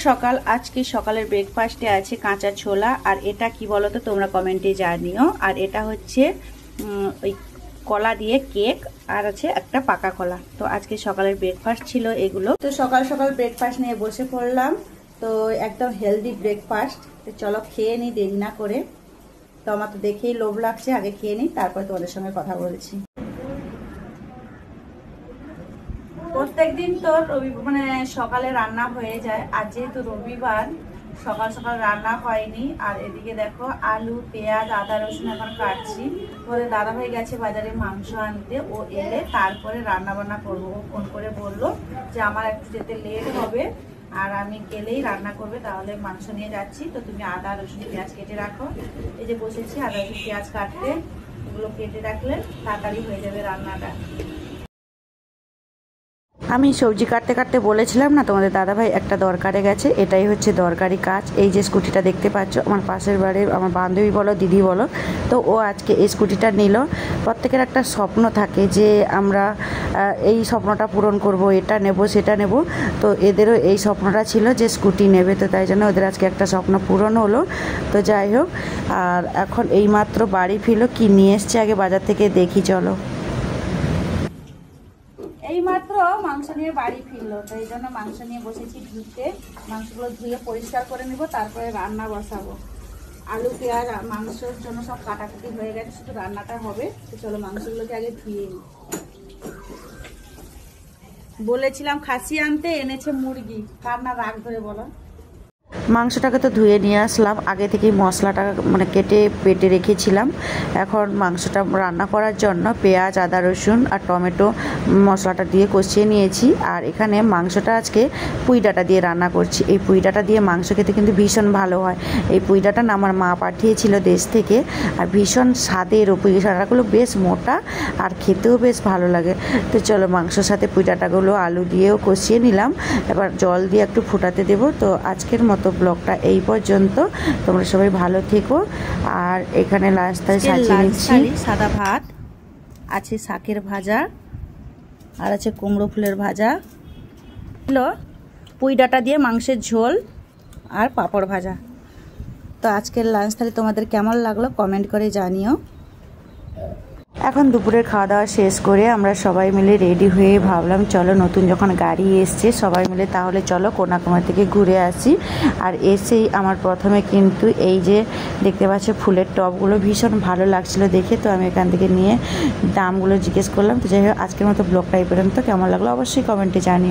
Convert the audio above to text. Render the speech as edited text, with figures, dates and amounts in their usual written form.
সকাল। আজকে সকালের ব্রেকফাস্টে আছে কাঁচা ছোলা, আর এটা কি বলো তো তোমরা কমেন্টে জানিও। আর এটা হচ্ছে ওই কলা দিয়ে কেক, আর আছে একটা পাকা কলা। তো আজকে সকালের ব্রেকফাস্ট ছিল এগুলো। তো সকাল সকাল ব্রেকফাস্ট নিয়ে বসে পড়লাম। তো একদম হেলদি ব্রেকফাস্ট। তো চলো খেয়ে নিই দেরি না করে। তো আমার তো দেখেই লোভ লাগছে, আগে খেয়ে নিই, তারপরে তোমাদের সঙ্গে কথা বলছি। প্রত্যেকদিন তো মানে সকালে রান্না হয়ে যায়, আর যেহেতু রবিবার সকাল সকাল রান্না হয়নি। আর এদিকে দেখো আলু, পেঁয়াজ, আদা, রসুন এখন কাটছি। তোমাদের দাদাভাই গেছে বাজারে মাংস আনতে, ও এলে তারপরে রান্না বান্না করবো। ও ফোন করে বললো যে আমার একটু যেতে লেট হবে, আর আমি গেলেই রান্না করবে, তাহলে মাংস নিয়ে যাচ্ছি। তো তুমি আদা, রসুন, পেঁয়াজ কেটে রাখো। এই যে বসেছি আদা, রসুন, পেঁয়াজ কাটতে। এগুলো কেটে রাখলে তাড়াতাড়ি হয়ে যাবে রান্নাটা। আমি সবজি কাটতে কাটতে বলেছিলাম না তোমাদের দাদাভাই একটা দরকারে গেছে, এটাই হচ্ছে দরকারি কাজ। এই যে স্কুটিটা দেখতে পাচ্ছ, আমার পাশের বাড়ির আমার বান্ধবী বলো, দিদি বলো, তো ও আজকে এই স্কুটিটা নিল। প্রত্যেকের একটা স্বপ্ন থাকে যে আমরা এই স্বপ্নটা পূরণ করব, এটা নেব সেটা নেব। তো এদেরও এই স্বপ্নটা ছিল যে স্কুটি নেবে, তো তাই জন্য ওদের আজকে একটা স্বপ্ন পূরণ হলো। তো যাই হোক, আর এখন এইমাত্র বাড়ি ফিরলো। কি নিয়ে এসছে আগে বাজার থেকে দেখি চলো। এইমাত্র মাংস নিয়ে বাড়ি ফিরলো, তো এই জন্য মাংস নিয়ে বসেছি ধুতে। মাংসগুলো ধুয়ে পরিষ্কার করে নিব, তারপরে রান্না বসাবো। আলু, পেঁয়াজ, মাংসের জন্য সব কাটাকুটি হয়ে গেছে, শুধু রান্নাটা হবে। তো চলো মাংসগুলোকে আগে ধুয়ে নিই। বলেছিলাম খাসি আনতে, এনেছে মুরগি। কার না রাগ ধরে বলো। মাংসটাকে তো ধুয়ে নিয়ে আসলাম, আগে থেকেই মশলাটা মানে কেটে পেটে রেখেছিলাম। এখন মাংসটা রান্না করার জন্য পেঁয়াজ, আদা, রসুন আর টমেটো মশলাটা দিয়ে কষিয়ে নিয়েছি। আর এখানে মাংসটা আজকে পুঁই ডাঁটা দিয়ে রান্না করছি। এই পুঁই ডাঁটা দিয়ে মাংস খেতে কিন্তু ভীষণ ভালো হয়। এই পুঁই ডাঁটা না আমার মা পাঠিয়েছিল দেশ থেকে, আর ভীষণ স্বাদের। পুঁই ডাঁটাগুলো বেশ মোটা আর খেতেও বেশ ভালো লাগে। তো চলো মাংসর সাথে পুঁই ডাঁটাগুলো আলু দিয়েও কষিয়ে নিলাম। এবার জল দিয়ে একটু ফোটাতে দেবো। তো আজকের মতো ব্লগটা এই পর্যন্ত। তোমরা সবাই ভালো থেকো। আর এখানে লাস্টায় সাজিয়ে নিচ্ছি সাদা ভাত, আছে শাকের ভাজা, আর আছে কুমড়ো ফুলের ভাজা, পুঁই ডাঁটা দিয়ে মাংসের ঝোল, আর পাঁপড় ভাজা। তো আজকের লাঞ্চ থালি তোমাদের কেমন লাগলো কমেন্ট করে জানিও। এখন দুপুরের খাওয়া দাওয়া শেষ করে আমরা সবাই মিলে রেডি হয়ে ভাবলাম চলো নতুন যখন গাড়ি এসছে সবাই মিলে তাহলে চলো কন্যাকুমারী থেকে ঘুরে আসি। আর এসেই আমার প্রথমে কিন্তু এই যে দেখতে পাচ্ছ ফুলের টবগুলো ভীষণ ভালো লাগছিল দেখে, তো আমি এখান থেকে নিয়ে দামগুলো জিজ্ঞেস করলাম। তো যাই হোক আজকের মতো ব্লগটা এই পর্যন্ত। কেমন লাগলো অবশ্যই কমেন্টে জানিও।